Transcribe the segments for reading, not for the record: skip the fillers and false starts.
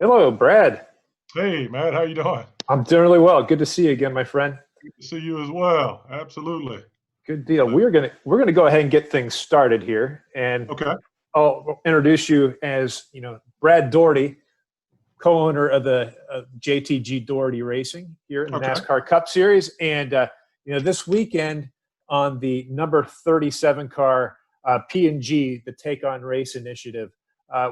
Hello, Brad. Hey, Matt, how you doing? I'm doing really well. Good to see you again, my friend. Good to see you as well. Absolutely. Good deal. But We're gonna go ahead and get things started here, and okay, I'll introduce you as Brad Daugherty, co-owner of the JTG Daugherty Racing here in the okay, NASCAR Cup Series, and this weekend on the number 37 car P&G, the Take on Race initiative,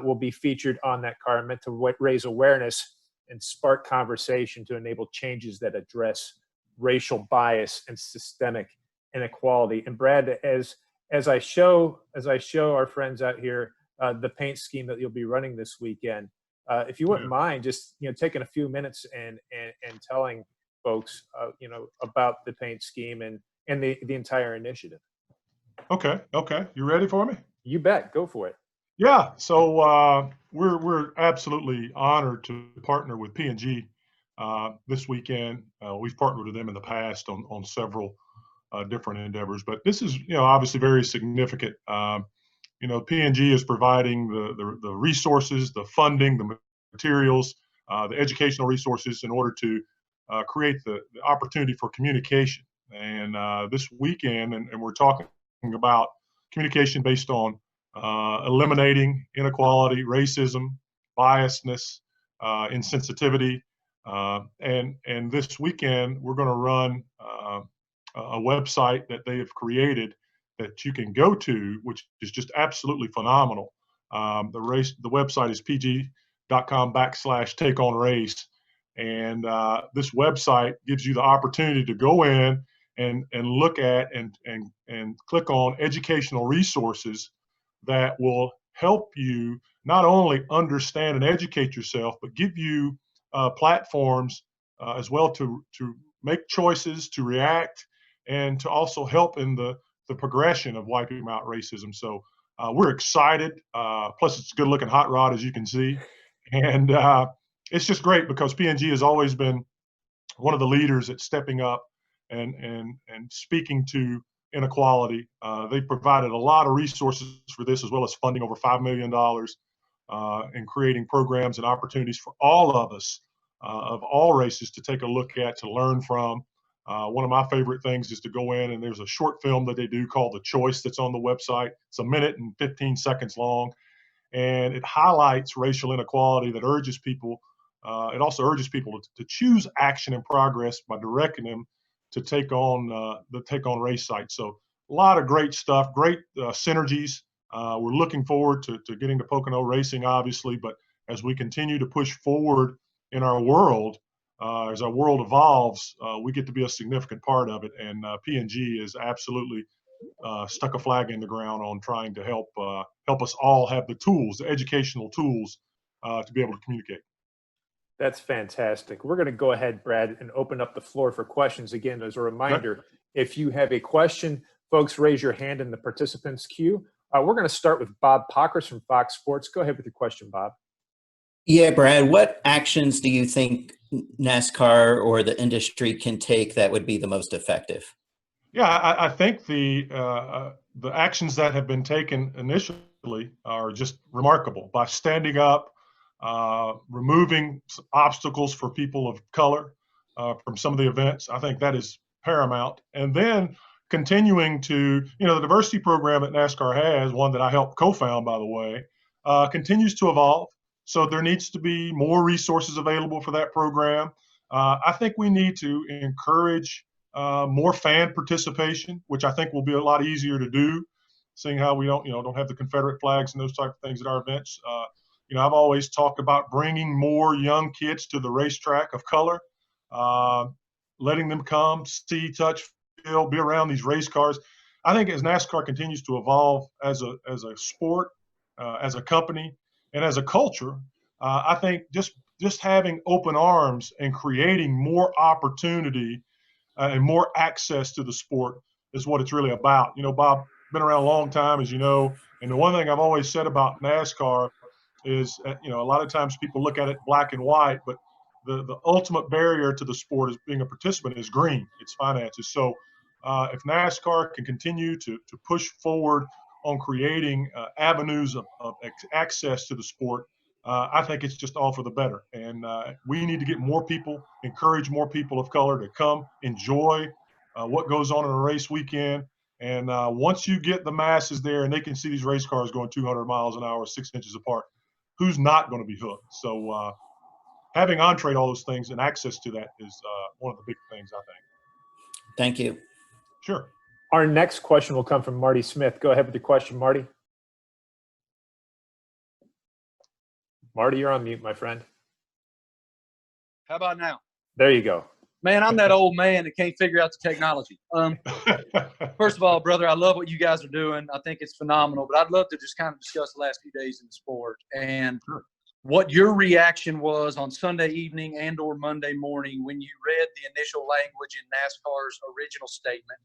will be featured on that car, meant to raise awareness and spark conversation to enable changes that address racial bias and systemic inequality. And Brad, as I show our friends out here the paint scheme that you'll be running this weekend, if you wouldn't yeah, mind just taking a few minutes and telling folks about the paint scheme and the entire initiative. okay. You ready for me? You bet. Go for it. Yeah. So we're absolutely honored to partner with P&G this weekend. We've partnered with them in the past on several different endeavors, but this is obviously very significant. P&G is providing the resources, the funding, the materials, the educational resources in order to create the opportunity for communication. And this weekend, and we're talking about communication based on eliminating inequality, racism, biasness, insensitivity. And this weekend, we're going to run a website that they have created that you can go to, which is just absolutely phenomenal. The website is pg.com/take on race. And this website gives you the opportunity to go in and look at and click on educational resources that will help you not only understand and educate yourself, but give you platforms as well to make choices, to react, and to also help in the progression of wiping out racism. So we're excited. Plus, it's a good looking hot rod, as you can see. And it's just great because P&G has always been one of the leaders at stepping up and speaking to inequality. They provided a lot of resources for this, as well as funding over $5 million in creating programs and opportunities for all of us of all races to take a look at, to learn from. One of my favorite things is to go in, and there's a short film that they do called The Choice that's on the website. It's a minute and 15 seconds long, and it highlights racial inequality that urges people. It also urges people to choose action and progress by directing them to take on the Take on Race site. So a lot of great stuff, great synergies. We're looking forward to getting to Pocono Racing, obviously, but as we continue to push forward in our world, as our world evolves, we get to be a significant part of it. And P&G is absolutely stuck a flag in the ground on trying to help us all have the tools, the educational tools, to be able to communicate. That's fantastic. We're going to go ahead, Brad, and open up the floor for questions. Again, as a Okay. reminder, if you have a question, folks, raise your hand in the participants queue. We're going to start with Bob Pockers from Fox Sports. Go ahead with your question, Bob. Yeah, Brad, what actions do you think NASCAR or the industry can take that would be the most effective? Yeah, I think the actions that have been taken initially are just remarkable by standing up, removing obstacles for people of color from some of the events. I think that is paramount. And then continuing to, the diversity program that NASCAR has, one that I helped co-found, by the way, continues to evolve. So there needs to be more resources available for that program. I think we need to encourage more fan participation, which I think will be a lot easier to do, seeing how we don't have the Confederate flags and those type of things at our events. I've always talked about bringing more young kids to the racetrack of color, uh, letting them come, see, touch, feel, be around these race cars. I think as NASCAR continues to evolve as a sport, as a company, and as a culture, I think just having open arms and creating more opportunity and more access to the sport is what it's really about. Bob, been around a long time, as you know, and the one thing I've always said about NASCAR is, a lot of times people look at it black and white, but the ultimate barrier to the sport as being a participant is green. It's finances. So if NASCAR can continue to push forward on creating avenues of access to the sport, I think it's just all for the better. And we need to get more people, encourage more people of color to come enjoy what goes on in a race weekend. And once you get the masses there and they can see these race cars going 200 miles an hour, 6 inches apart, who's not going to be hooked? So having entree to all those things and access to that is one of the big things, I think. Thank you. Sure. Our next question will come from Marty Smith. Go ahead with your question, Marty. Marty, you're on mute, my friend. How about now? There you go. Man, I'm that old man that can't figure out the technology. First of all, brother, I love what you guys are doing. I think it's phenomenal. But I'd love to just kind of discuss the last few days in the sport and what your reaction was on Sunday evening and or Monday morning when you read the initial language in NASCAR's original statement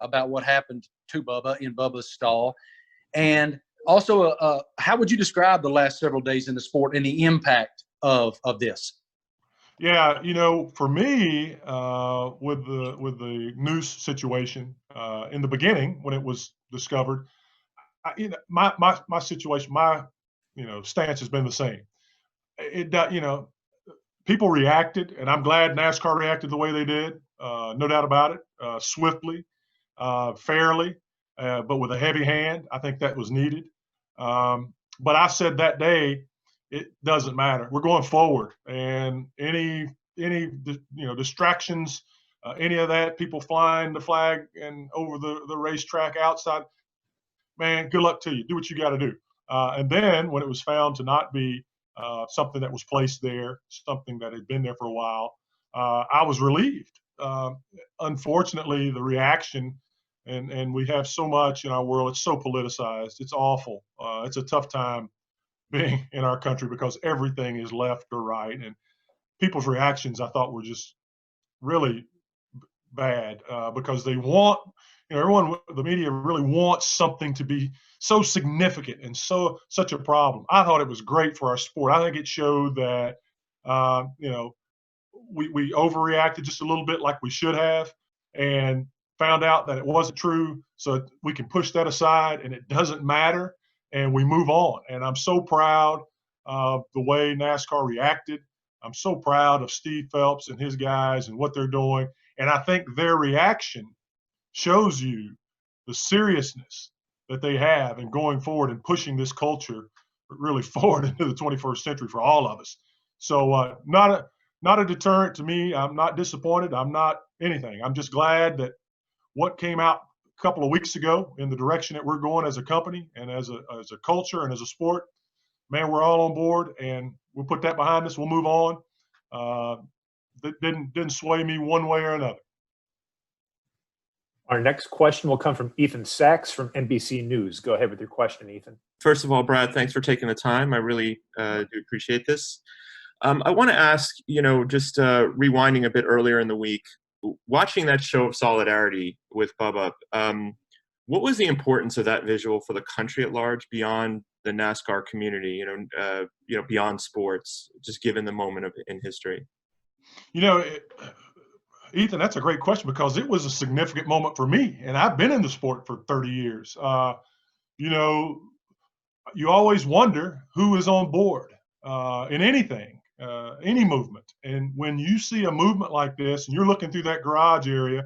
about what happened to Bubba in Bubba's stall. And also, how would you describe the last several days in the sport and the impact of this? Yeah, you know, for me, with the noose situation in the beginning when it was discovered, my situation, my stance has been the same. People reacted, and I'm glad NASCAR reacted the way they did. No doubt about it, swiftly, fairly, but with a heavy hand. I think that was needed. But I said that day, it doesn't matter. We're going forward, and any distractions, any of that, people flying the flag and over the racetrack outside, man, good luck to you. Do what you got to do. And then when it was found to not be something that was placed there, something that had been there for a while, I was relieved. Unfortunately, the reaction, and we have so much in our world, it's so politicized. It's awful. It's a tough time being in our country because everything is left or right. And people's reactions, I thought, were just really bad because they want, everyone, the media really wants something to be so significant and such a problem. I thought it was great for our sport. I think it showed that, we overreacted just a little bit like we should have and found out that it wasn't true. So we can push that aside and it doesn't matter and we move on. And I'm so proud of the way NASCAR reacted. I'm so proud of Steve Phelps and his guys and what they're doing. And I think their reaction shows you the seriousness that they have in going forward and pushing this culture really forward into the 21st century for all of us. So not a deterrent to me. I'm not disappointed. I'm not anything. I'm just glad that what came out a couple of weeks ago in the direction that we're going as a company and as a culture and as a sport, man, we're all on board and we'll put that behind us. We'll move on. That didn't sway me one way or another. Our next question will come from Ethan Sachs from NBC News. Go ahead with your question, Ethan. First of all, Brad, thanks for taking the time. I really do appreciate this. I want to ask, just rewinding a bit earlier in the week, watching that show of solidarity with Bubba, what was the importance of that visual for the country at large beyond the NASCAR community, beyond sports, just given the moment in history? Ethan, that's a great question because it was a significant moment for me, and I've been in the sport for 30 years. You always wonder who is on board in anything, any movement. And when you see a movement like this, and you're looking through that garage area,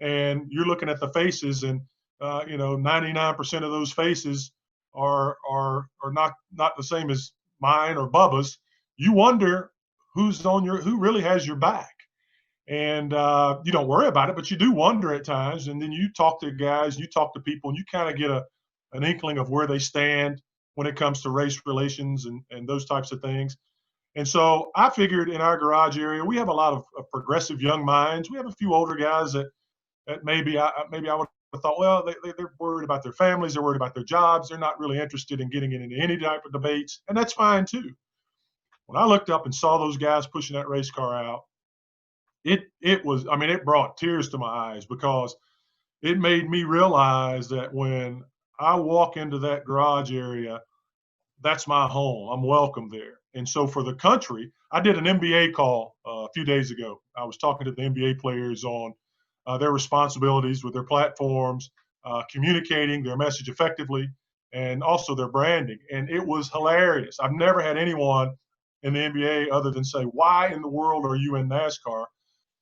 and you're looking at the faces, and 99% of those faces are not the same as mine or Bubba's. You wonder who really has your back. And you don't worry about it, but you do wonder at times. And then you talk to guys, you talk to people, and you kind of get an inkling of where they stand when it comes to race relations and those types of things. And so I figured in our garage area, we have a lot of progressive young minds. We have a few older guys that maybe I would have thought, well, they're worried about their families, they're worried about their jobs, they're not really interested in getting into any type of debates, and that's fine too. When I looked up and saw those guys pushing that race car out, it brought tears to my eyes because it made me realize that when I walk into that garage area, that's my home. I'm welcome there. And so for the country, I did an NBA call a few days ago. I was talking to the NBA players on their responsibilities with their platforms, communicating their message effectively. and also their branding. And it was hilarious. I've never had anyone in the NBA other than say, why in the world are you in NASCAR?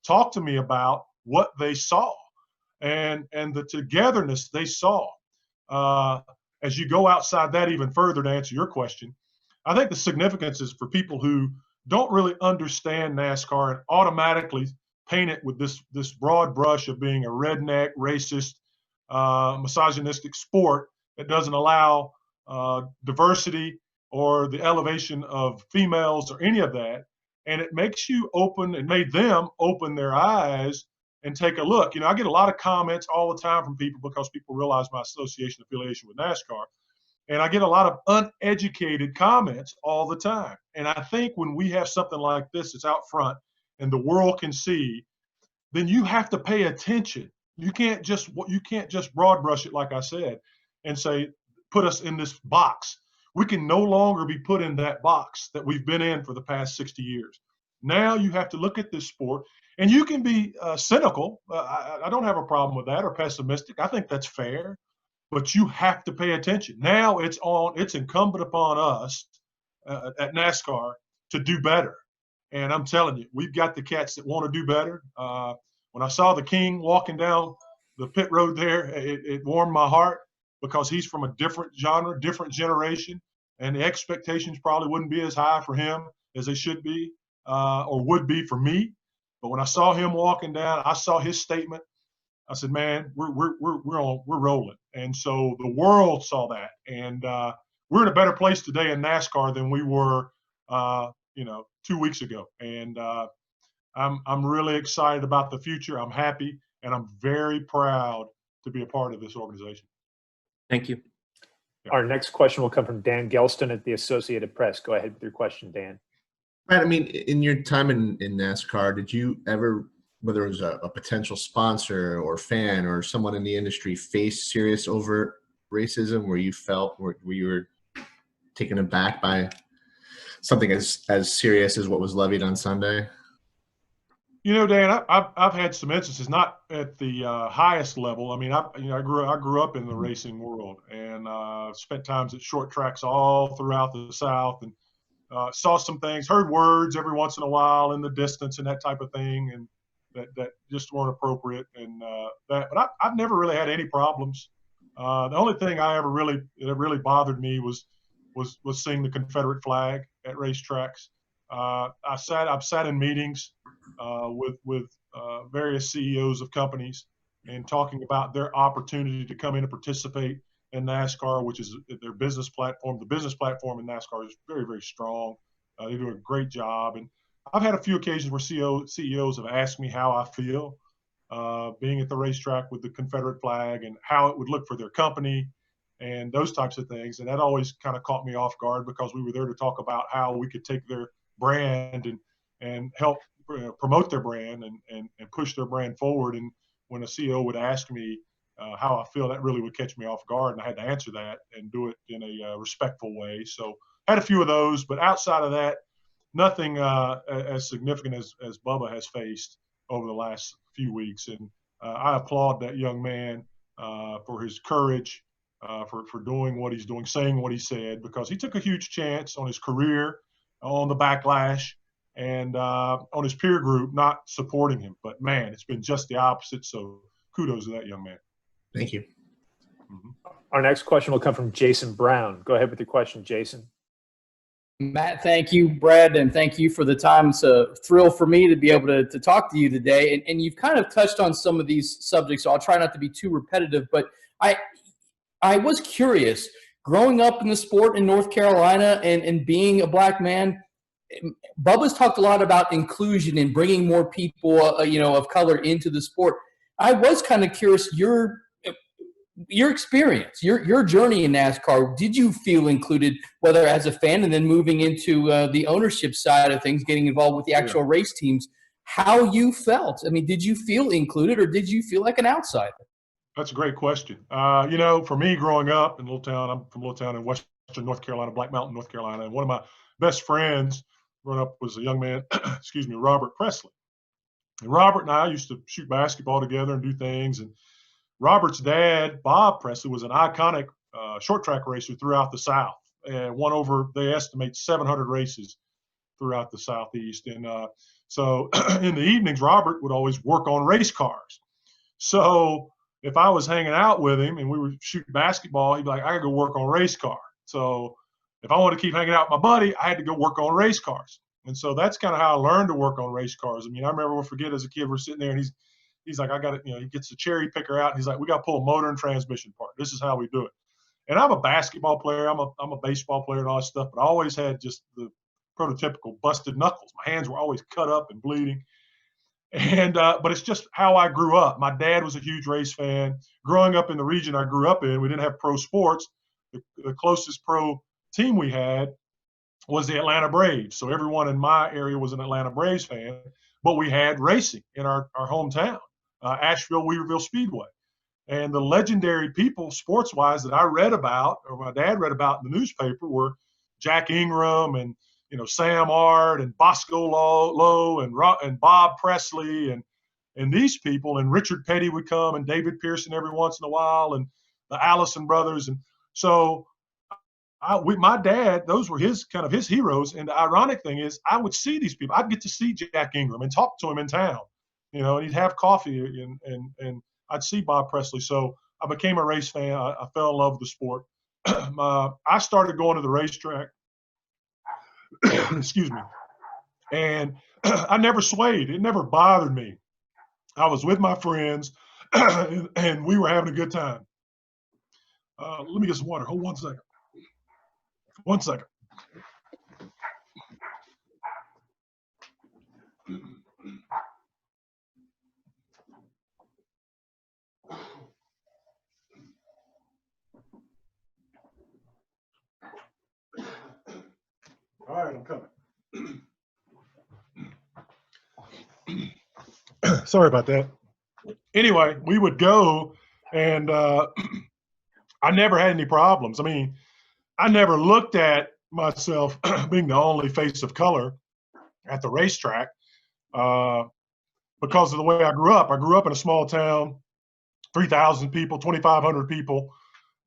Talk to me about what they saw and the togetherness they saw. As you go outside that even further to answer your question, I think the significance is for people who don't really understand NASCAR and automatically paint it with this broad brush of being a redneck, racist, misogynistic sport that doesn't allow diversity or the elevation of females or any of that. And it makes you open, it made them open their eyes and take a look. I get a lot of comments all the time from people because people realize my association affiliation with NASCAR. And I get a lot of uneducated comments all the time. And I think when we have something like this that's out front and the world can see, then you have to pay attention. You can't just broad brush it, like I said, and say, put us in this box. We can no longer be put in that box that we've been in for the past 60 years. Now you have to look at this sport, and you can be cynical. I don't have a problem with that, or pessimistic. I think that's fair, but you have to pay attention. Now it's incumbent upon us at NASCAR to do better. And I'm telling you, we've got the cats that want to do better. When I saw the King walking down the pit road there, it warmed my heart, because he's from a different genre, different generation, and the expectations probably wouldn't be as high for him as they should be or would be for me. But when I saw him walking down, I saw his statement. I said, "Man, we're rolling." And so the world saw that, and we're in a better place today in NASCAR than we were, 2 weeks ago. And I'm really excited about the future. I'm happy, and I'm very proud to be a part of this organization. Thank you. Our next question will come from Dan Gelston at the Associated Press. Go ahead with your question, Dan. Brad, I mean, in your time in NASCAR, did you ever, whether it was a potential sponsor or fan or someone in the industry, face serious overt racism where you felt where you were taken aback by something as serious as what was levied on Sunday? Dan, I've had some instances, not at the highest level. I mean, I grew up in the racing world, and spent times at short tracks all throughout the South, and saw some things, heard words every once in a while in the distance and that type of thing, and that just weren't appropriate. And but I've never really had any problems. The only thing that really bothered me was seeing the Confederate flag at racetracks. I've sat in meetings with various CEOs of companies and talking about their opportunity to come in and participate in NASCAR, which is their business platform. The business platform in NASCAR is very, very strong. They do a great job. And I've had a few occasions where CEOs have asked me how I feel being at the racetrack with the Confederate flag and how it would look for their company and those types of things. And that always kind of caught me off guard, because we were there to talk about how we could take their brand and help promote their brand and push their brand forward. And when a CEO would ask me how I feel, that really would catch me off guard, and I had to answer that and do it in a respectful way. So I had a few of those, but outside of that, nothing as significant as Bubba has faced over the last few weeks. And I applaud that young man for his courage, for doing what he's doing, saying what he said, because he took a huge chance on his career, on the backlash, and on his peer group not supporting him. But man, it's been just the opposite. So kudos to that young man. Thank you. Mm-hmm. Our next question will come from Jason Brown. Go ahead with your question, Jason. Matt, thank you. Brad, and thank you for the time. It's a thrill for me to be able to talk to you today. And you've kind of touched on some of these subjects, so I'll try not to be too repetitive. But I was curious, growing up in the sport in North Carolina and being a black man, Bubba's talked a lot about inclusion and bringing more people, of color into the sport. I was kind of curious, your experience, your journey in NASCAR. Did you feel included, whether as a fan and then moving into the ownership side of things, getting involved with the actual race teams? How you felt? I mean, did you feel included, or did you feel like an outsider? That's a great question. For me, growing up in I'm from a little town in western North Carolina, Black Mountain, North Carolina, and one of my best friends growing up was a young man, Robert Presley. And Robert and I used to shoot basketball together and do things. And Robert's dad, Bob Presley, was an iconic short track racer throughout the South, and won over, they estimate, 700 races throughout the Southeast. And so in the evenings, Robert would always work on race cars. So if I was hanging out with him and we were shooting basketball, he'd be like, I gotta go work on a race car. So if I wanted to keep hanging out with my buddy, I had to go work on race cars. And so that's kind of how I learned to work on race cars. I mean, I remember, we'll forget, as a kid, we're sitting there and he's like, I got it. You know, he gets the cherry picker out and he's like, we got to pull a motor and transmission part. This is how we do it. And I'm a basketball player. I'm a baseball player and all that stuff, but I always had just the prototypical busted knuckles. My hands were always cut up and bleeding. And but it's just how I grew up. My dad was a huge race fan. Growing up in the region I grew up in, we didn't have pro sports. The closest pro team we had was the Atlanta Braves. So everyone in my area was an Atlanta Braves fan. But we had racing in our hometown, Asheville Weaverville Speedway. And the legendary people, sports-wise, that I read about, or my dad read about in the newspaper, were Jack Ingram and Sam Ard and Bosco Lowe and Bob Presley and these people. And Richard Petty would come, and David Pearson every once in a while, and the Allison brothers. And so my dad, those were his heroes. And the ironic thing is, I would see these people. I'd get to see Jack Ingram and talk to him in town, and he'd have coffee and I'd see Bob Presley. So I became a race fan. I fell in love with the sport. I started going to the racetrack. Excuse me. And I never swayed. It never bothered me. I was with my friends and we were having a good time. Let me get some water. Hold 1 second. 1 second. All right, I'm coming. Sorry about that. Anyway, we would go, and I never had any problems. I mean, I never looked at myself being the only face of color at the racetrack because of the way I grew up. I grew up in a small town, 3,000 people, 2,500 people,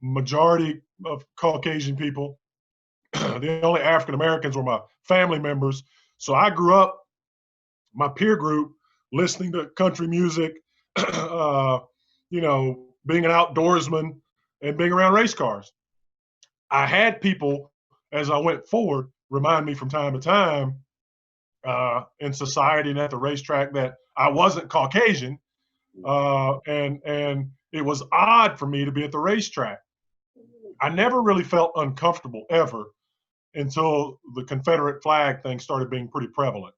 majority of Caucasian people. The only African Americans were my family members. So I grew up, my peer group, listening to country music, being an outdoorsman and being around race cars. I had people, as I went forward, remind me from time to time in society and at the racetrack that I wasn't Caucasian, and it was odd for me to be at the racetrack. I never really felt uncomfortable ever until the Confederate flag thing started being pretty prevalent.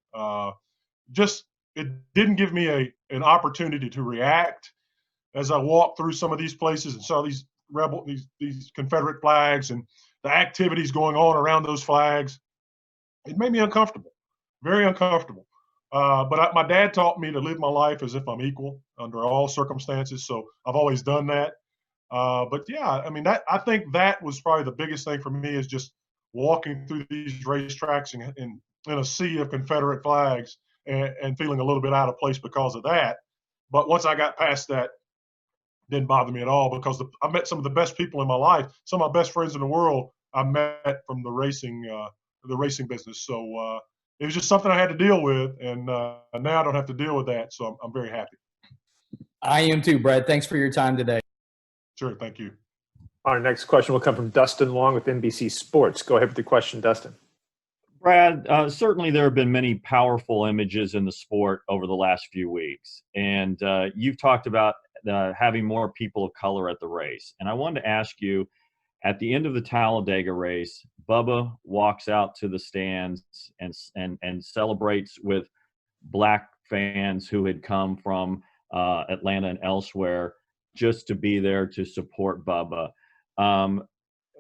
It didn't give me an opportunity to react as I walked through some of these places and saw these these Confederate flags and the activities going on around those flags. It made me uncomfortable, very uncomfortable. But my dad taught me to live my life as if I'm equal under all circumstances. So I've always done that. But yeah, I mean, I think that was probably the biggest thing for me, is just walking through these racetracks in a sea of Confederate flags and feeling a little bit out of place because of that. But once I got past that, it didn't bother me at all, because I met some of the best people in my life. Some of my best friends in the world I met from the racing business. So it was just something I had to deal with, and now I don't have to deal with that. So I'm very happy. I am too, Brad. Thanks for your time today. Sure, thank you. Our next question will come from Dustin Long with NBC Sports. Go ahead with the question, Dustin. Brad, certainly there have been many powerful images in the sport over the last few weeks, and you've talked about having more people of color at the race. And I wanted to ask you, at the end of the Talladega race, Bubba walks out to the stands and celebrates with black fans who had come from Atlanta and elsewhere just to be there to support Bubba.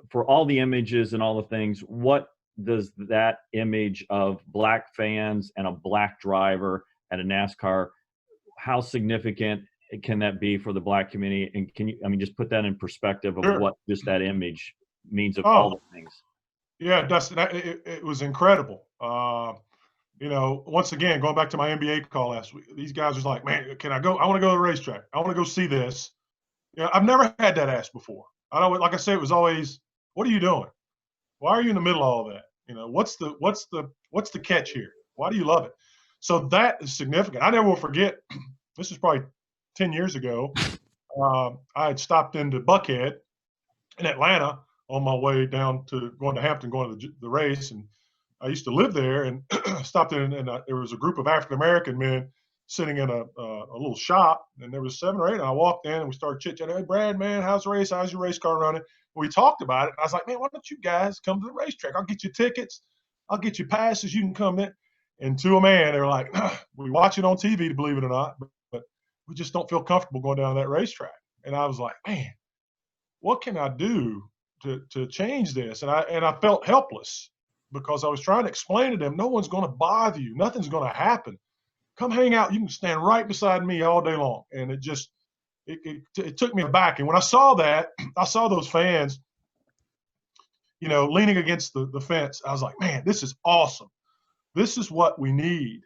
For all the images and all the things, what does that image of black fans and a black driver at a NASCAR, how significant can that be for the black community? And can you, just put that in perspective of Sure. what just that image means of all the things? Yeah, Dustin, it was incredible. Once again, going back to my NBA call last week, these guys was like, man, can I go? I want to go to the racetrack. I want to go see this. I've never had that asked before. I don't, like I said, it was always, what are you doing? Why are you in the middle of all that? You know, what's the catch here? Why do you love it? So that is significant. I never will forget. This is probably 10 years ago. I had stopped into Buckhead in Atlanta on my way down to going to Hampton, going to the race, and I used to live there. And stopped in, and there was a group of African American men sitting in a little shop, and there was 7 or 8. And I walked in, and we started chit chatting. Hey, Brad, man, how's the race? How's your race car running? We talked about it. And I was like, man, why don't you guys come to the racetrack? I'll get you tickets. I'll get you passes. You can come in. And to a man, they were like, we watch it on TV, believe it or not, but we just don't feel comfortable going down that racetrack. And I was like, man, what can I do to change this? And I felt helpless because I was trying to explain to them, no one's going to bother you. Nothing's going to happen. Come hang out. You can stand right beside me all day long. And it just, it took me aback. And when I saw that, I saw those fans, you know, leaning against the fence. I was like, man, this is awesome. This is what we need.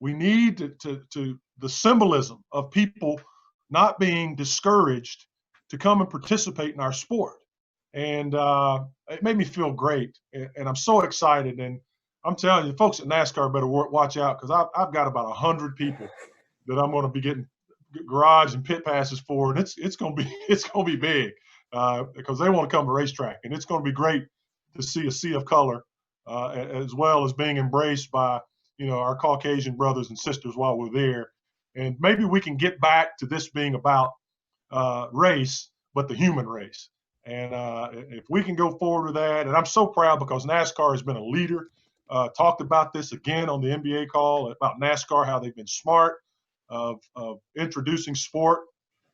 We need to the symbolism of people not being discouraged to come and participate in our sport. And it made me feel great. And I'm so excited. And I'm telling you, folks at NASCAR better watch out, because I've got about 100 people that I'm going to be getting garage and pit passes for, and it's going to be big because they want to come to racetrack, and it's going to be great to see a sea of color as well as being embraced by, you know, our Caucasian brothers and sisters while we're there. And maybe we can get back to this being about race, but the human race. And if we can go forward with that, and I'm so proud because NASCAR has been a leader. Talked about this again on the NBA call about NASCAR, how they've been smart of introducing sport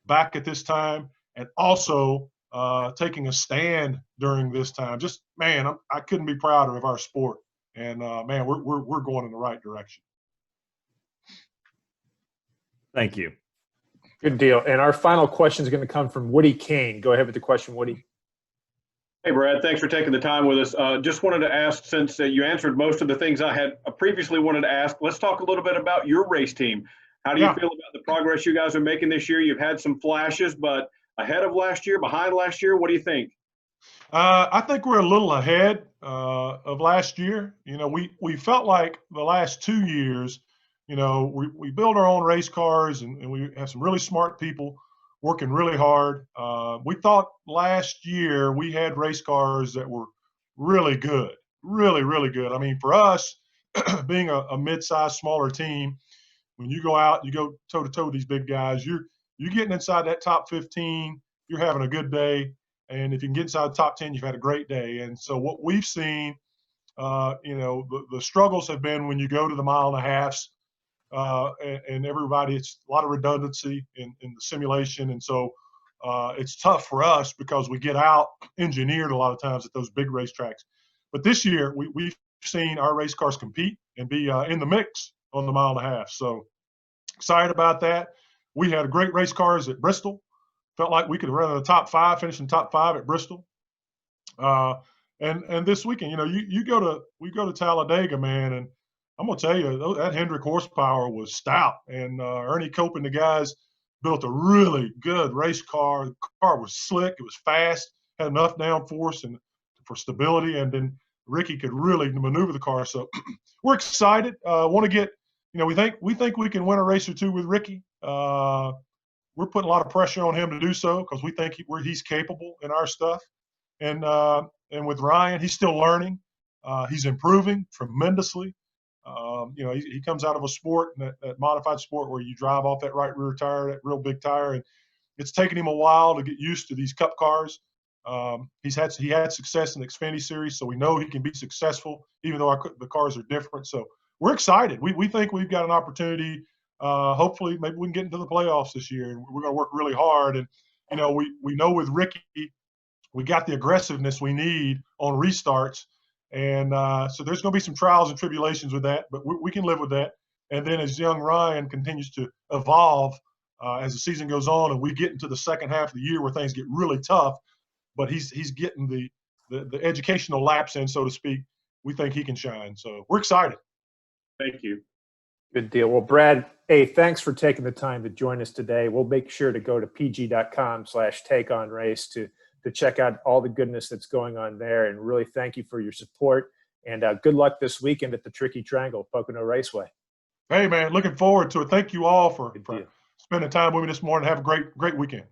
back at this time, and also taking a stand during this time. Just, man, I couldn't be prouder of our sport. And man, we're going in the right direction. Thank you. Good deal. And our final question is going to come from Woody Kane. Go ahead with the question, Woody. Hey, Brad, thanks for taking the time with us. Just wanted to ask, since you answered most of the things I had previously wanted to ask, let's talk a little bit about your race team. How do you feel about the progress you guys are making this year? You've had some flashes, but ahead of last year, behind last year, what do you think? I think we're a little ahead of last year. You know, we felt like the last 2 years, you know, we build our own race cars, and we have some really smart people working really hard. We thought last year we had race cars that were really good, really, really good. I mean, for us, being a mid-sized, smaller team, when you go out, you go toe-to-toe with these big guys, you're getting inside that top 15, you're having a good day. And if you can get inside the top 10, you've had a great day. And so what we've seen, you know, the struggles have been when you go to the mile and a halves, and everybody, it's a lot of redundancy in the simulation. And so it's tough for us because we get out engineered a lot of times at those big racetracks. But this year, we've seen our race cars compete and be in the mix on the mile and a half. So excited about that. We had great race cars at Bristol. Felt like we could run in the top 5, finish in top 5 at Bristol. And this weekend, you know, we go to Talladega, man, and I'm gonna tell you that Hendrick horsepower was stout, and Ernie Cope and the guys built a really good race car. The car was slick, it was fast, had enough downforce and for stability, and then Ricky could really maneuver the car. So we're excited. Want to get, you know, we think we can win a race or two with Ricky. We're putting a lot of pressure on him to do so because we think he's capable in our stuff. And with Ryan, he's still learning. He's improving tremendously. You know, he comes out of a sport, that modified sport, where you drive off that right rear tire, that real big tire, and it's taken him a while to get used to these Cup cars. He had success in the Xfinity Series, so we know he can be successful, even though the cars are different. So we're excited. We think we've got an opportunity. Hopefully, maybe we can get into the playoffs this year, and we're going to work really hard. And you know, we know with Ricky, we got the aggressiveness we need on restarts. And so there's going to be some trials and tribulations with that, but we can live with that. And then as young Ryan continues to evolve as the season goes on, and we get into the second half of the year where things get really tough, but he's getting the educational laps in, so to speak, we think he can shine. So we're excited. Thank you. Good deal. Well, Brad, hey, thanks for taking the time to join us today. We'll make sure to go to pg.com/takeonrace to to check out all the goodness that's going on there. And really thank you for your support. And good luck this weekend at the Tricky Triangle, Pocono Raceway. Hey, man, looking forward to it. Thank you all for Good deal. spending time with me this morning. Have a great weekend.